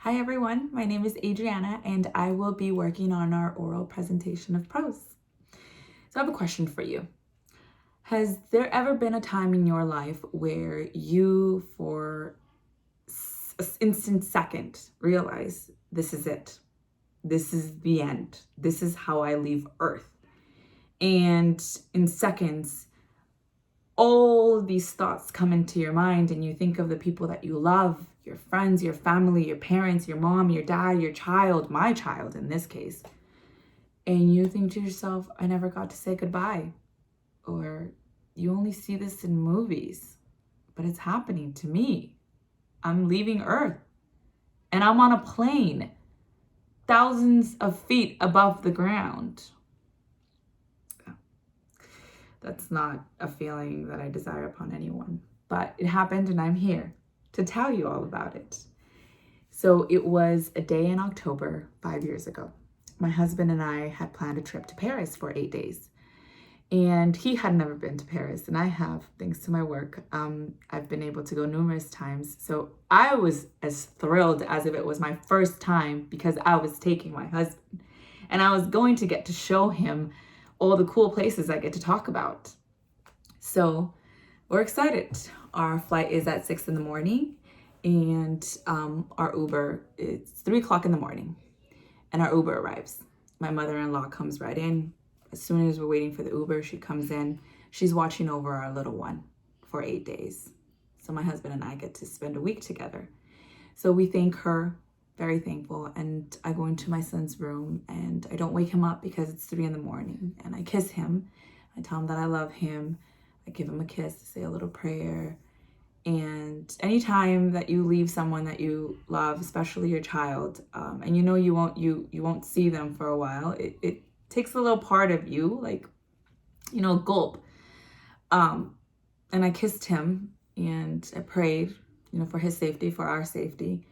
Hi everyone, my name is Adriana and I will be working on our oral presentation of prose. So I have a question for you. Has there ever been a time in your life where you, for an instant second, realize this is it? This is the end. This is how I leave Earth. And in seconds, all these thoughts come into your mind and you think of the people that you love, your friends, your family, your parents, your mom, your dad, your child, my child in this case. And you think to yourself, I never got to say goodbye. Or you only see this in movies, but it's happening to me. I'm leaving Earth and I'm on a plane thousands of feet above the ground. That's not a feeling that I desire upon anyone, but it happened and I'm here to tell you all about it. So it was a day in October 5 years ago. My husband and I had planned a trip to Paris for 8 days. And he had never been to Paris, and I have, thanks to my work. I've been able to go numerous times. So I was as thrilled as if it was my first time because I was taking my husband. And I was going to get to show him all the cool places I get to talk about. So we're excited. Our flight is at 6 in the morning, and our Uber, it's 3 o'clock in the morning, and our Uber arrives. My mother-in-law comes right in. As soon as we're waiting for the Uber, she comes in. She's watching over our little one for 8 days. So my husband and I get to spend a week together. So we thank her, very thankful. And I go into my son's room and I don't wake him up because it's 3 in the morning. And I kiss him. I tell him that I love him. I give him a kiss, say a little prayer. And anytime that you leave someone that you love, especially your child, and you know you won't see them for a while, it takes a little part of you, like, gulp. And I kissed him and I prayed, for his safety, for our safety,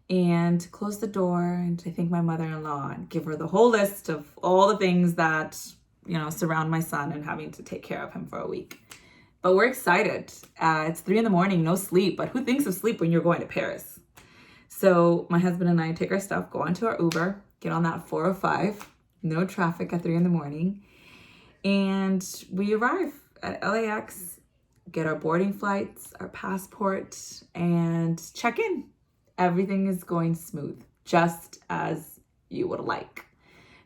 and closed the door. And I thank my mother-in-law and give her the whole list of all the things that, surround my son and having to take care of him for a week. But we're excited. It's 3 in the morning, no sleep, but who thinks of sleep when you're going to Paris? So my husband and I take our stuff, go onto our Uber, get on that 405, no traffic at 3 in the morning. And we arrive at LAX, get our boarding flights, our passport, and check in. Everything is going smooth, just as you would like.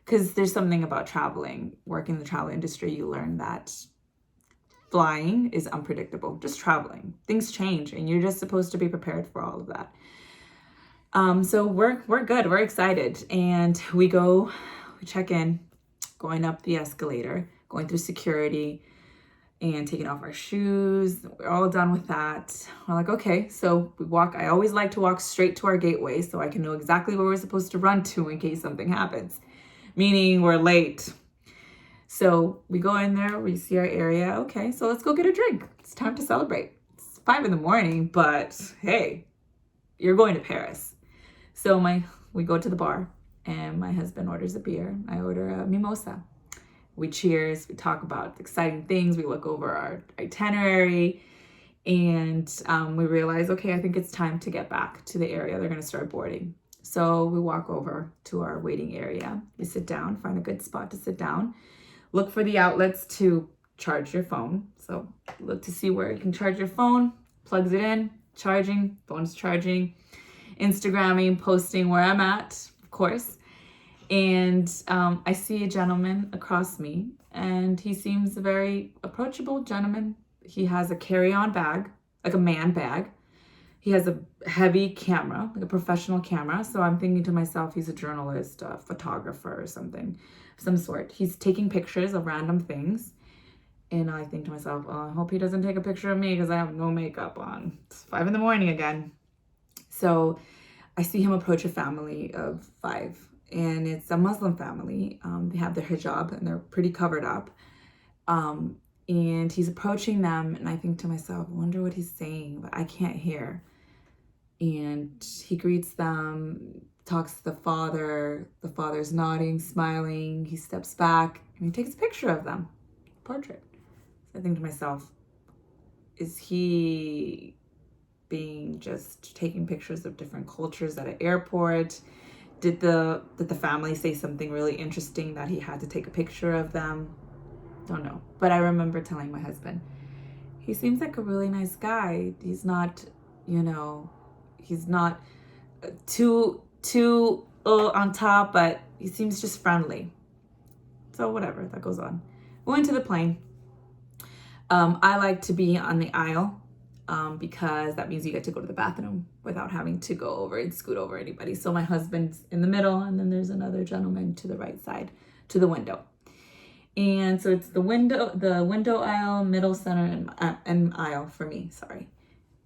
Because there's something about traveling, working in the travel industry, you learn that flying is unpredictable, just traveling. Things change and you're just supposed to be prepared for all of that. So we're good, we're excited. And we check in, going up the escalator, going through security and taking off our shoes. We're all done with that. We're like, okay, so we walk. I always like to walk straight to our gateway so I can know exactly where we're supposed to run to in case something happens, meaning we're late. So we go in there, we see our area. Okay, so let's go get a drink. It's time to celebrate. It's 5 in the morning, but hey, you're going to Paris. So we go to the bar and my husband orders a beer. I order a mimosa. We cheers, we talk about exciting things. We look over our itinerary and we realize, okay, I think it's time to get back to the area. They're gonna start boarding. So we walk over to our waiting area. We sit down, find a good spot to sit down. Look for the outlets to charge your phone. So look to see where you can charge your phone, plugs it in, charging, phone's charging, Instagramming, posting where I'm at, of course. And I see a gentleman across me and he seems a very approachable gentleman. He has a carry-on bag, like a man bag. He has a heavy camera, like a professional camera. So I'm thinking to myself, he's a journalist, a photographer or something, some sort. He's taking pictures of random things. And I think to myself, oh, I hope he doesn't take a picture of me because I have no makeup on. It's 5 in the morning again. So I see him approach a family of 5. And it's a Muslim family. They have their hijab and they're pretty covered up. And he's approaching them. And I think to myself, I wonder what he's saying, but I can't hear. And he greets them, talks to the father. The father's nodding, smiling. He steps back and he takes a picture of them, portrait. So I think to myself, is he being just taking pictures of different cultures at an airport. Did the family say something really interesting that he had to take a picture of them? Don't know. But I remember telling my husband, he seems like a really nice guy. He's not, he's not too on top, but he seems just friendly. So whatever, that goes on. We went to the plane. I like to be on the aisle because that means you get to go to the bathroom without having to go over and scoot over anybody. So my husband's in the middle, and then there's another gentleman to the right side, to the window. And so it's the window aisle, middle, center, and aisle for me, sorry.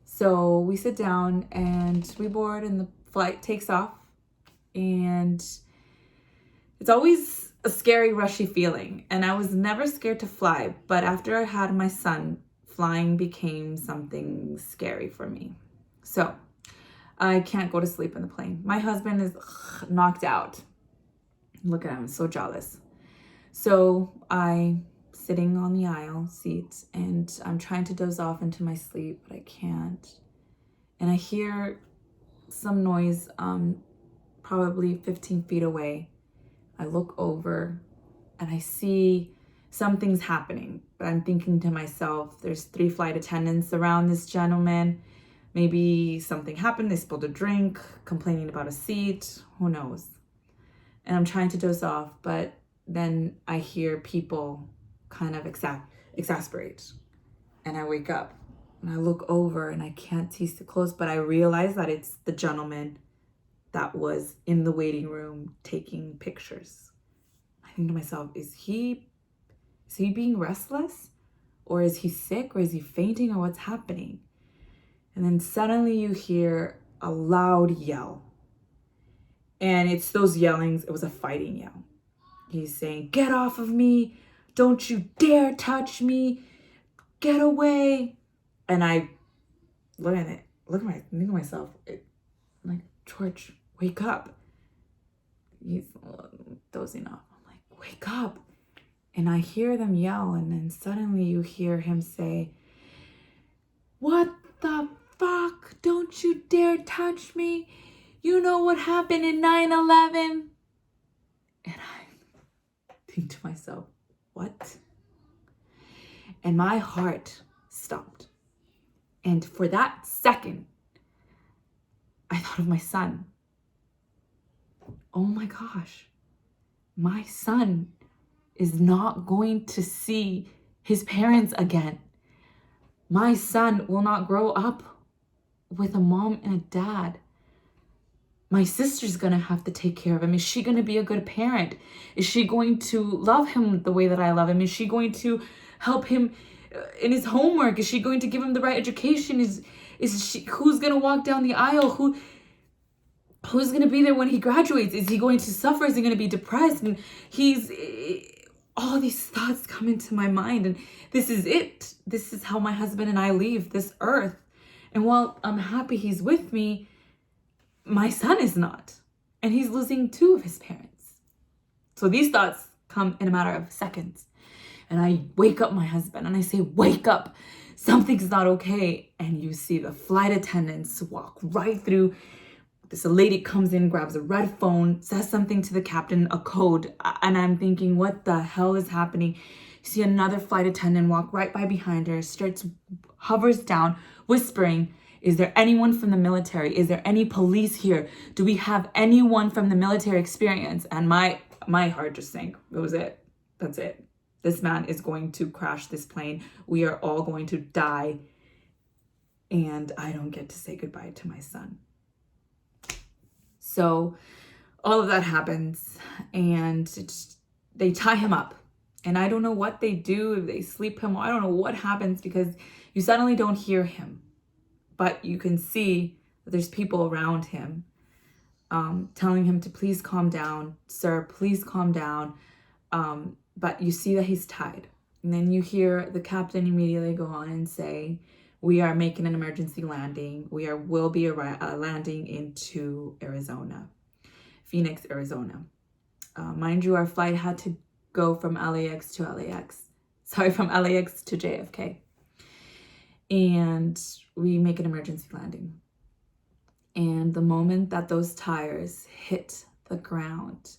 So we sit down and we board, and the flight takes off. And it's always a scary, rushy feeling. And I was never scared to fly, but after I had my son, flying became something scary for me. So I can't go to sleep in the plane. My husband is knocked out. Look at him, so jealous. So I'm sitting on the aisle seat, and I'm trying to doze off into my sleep, but I can't. And I hear some noise probably 15 feet away. I look over and I see something's happening, but I'm thinking to myself, there's 3 flight attendants around this gentleman. Maybe something happened. They spilled a drink, complaining about a seat. Who knows? And I'm trying to doze off, but then I hear people kind of exasperate. And I wake up and I look over and I can't see so close, but I realize that it's the gentleman that was in the waiting room taking pictures. I think to myself, is he being restless? Or is he sick? Or is he fainting? Or what's happening? And then suddenly you hear a loud yell. And it's those yellings. It was a fighting yell. He's saying, "Get off of me. Don't you dare touch me. Get away." And I look at myself, I'm like, "George, wake up." He's dozing off. I'm like, "Wake up." And I hear them yell, and then suddenly you hear him say, "What the fuck? Don't you dare touch me. You know what happened in 9/11? And I think to myself, what? And my heart stopped. And for that second, I thought of my son. Oh my gosh, my son is not going to see his parents again. My son will not grow up with a mom and a dad. My sister's gonna have to take care of him. Is she gonna be a good parent? Is she going to love him the way that I love him? Is she going to help him in his homework? Is she going to give him the right education? Who's gonna walk down the aisle? Who's gonna be there when he graduates? Is he going to suffer? Is he gonna be depressed? And all these thoughts come into my mind, and this is it. This is how my husband and I leave this earth. And while I'm happy he's with me, my son is not. And he's losing 2 of his parents. So these thoughts come in a matter of seconds. And I wake up my husband and I say, "Wake up. Something's not okay." And you see the flight attendants walk right through. This lady comes in, grabs a red phone, says something to the captain, a code. And I'm thinking, what the hell is happening? You see another flight attendant walk right by behind her, hovers down, whispering, "Is there anyone from the military? Is there any police here? Do we have anyone from the military experience?" And my heart just sank. It was it. That's it. This man is going to crash this plane. We are all going to die. And I don't get to say goodbye to my son. So all of that happens, and they tie him up. And I don't know what they do, if they sleep him. I don't know what happens, because you suddenly don't hear him. But you can see that there's people around him telling him to please calm down. "Sir, please calm down." But you see that he's tied. And then you hear the captain immediately go on and say, "We are making an emergency landing. Will be landing into Arizona, Phoenix, Arizona." Mind you, our flight had to go from LAX to JFK. and we make an emergency landing. And the moment that those tires hit the ground,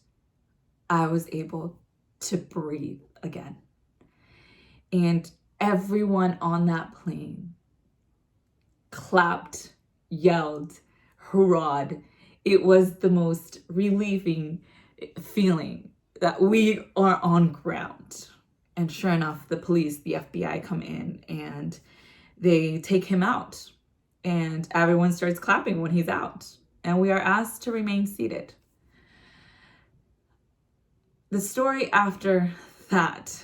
I was able to breathe again. And everyone on that plane clapped, yelled, hurrahed. It was the most relieving feeling that we are on ground. And sure enough, the police, the FBI come in and they take him out. And everyone starts clapping when he's out. And we are asked to remain seated. The story after that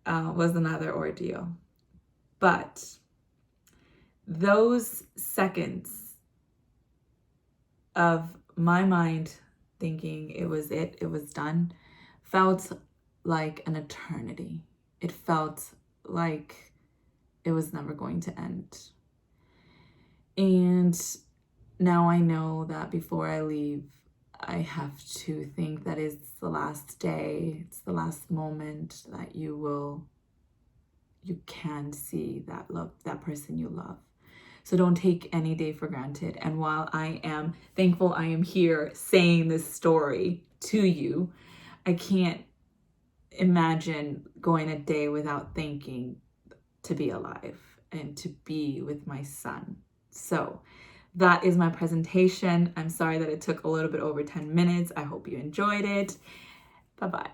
was another ordeal. But those seconds of my mind thinking it was done, felt like an eternity. It felt like it was never going to end. And now I know that before I leave, I have to think that it's the last day, it's the last moment that you can see that love, that person you love. So don't take any day for granted. And while I am thankful I am here saying this story to you, I can't imagine going a day without thanking to be alive and to be with my son. So that is my presentation. I'm sorry that it took a little bit over 10 minutes. I hope you enjoyed it. Bye-bye.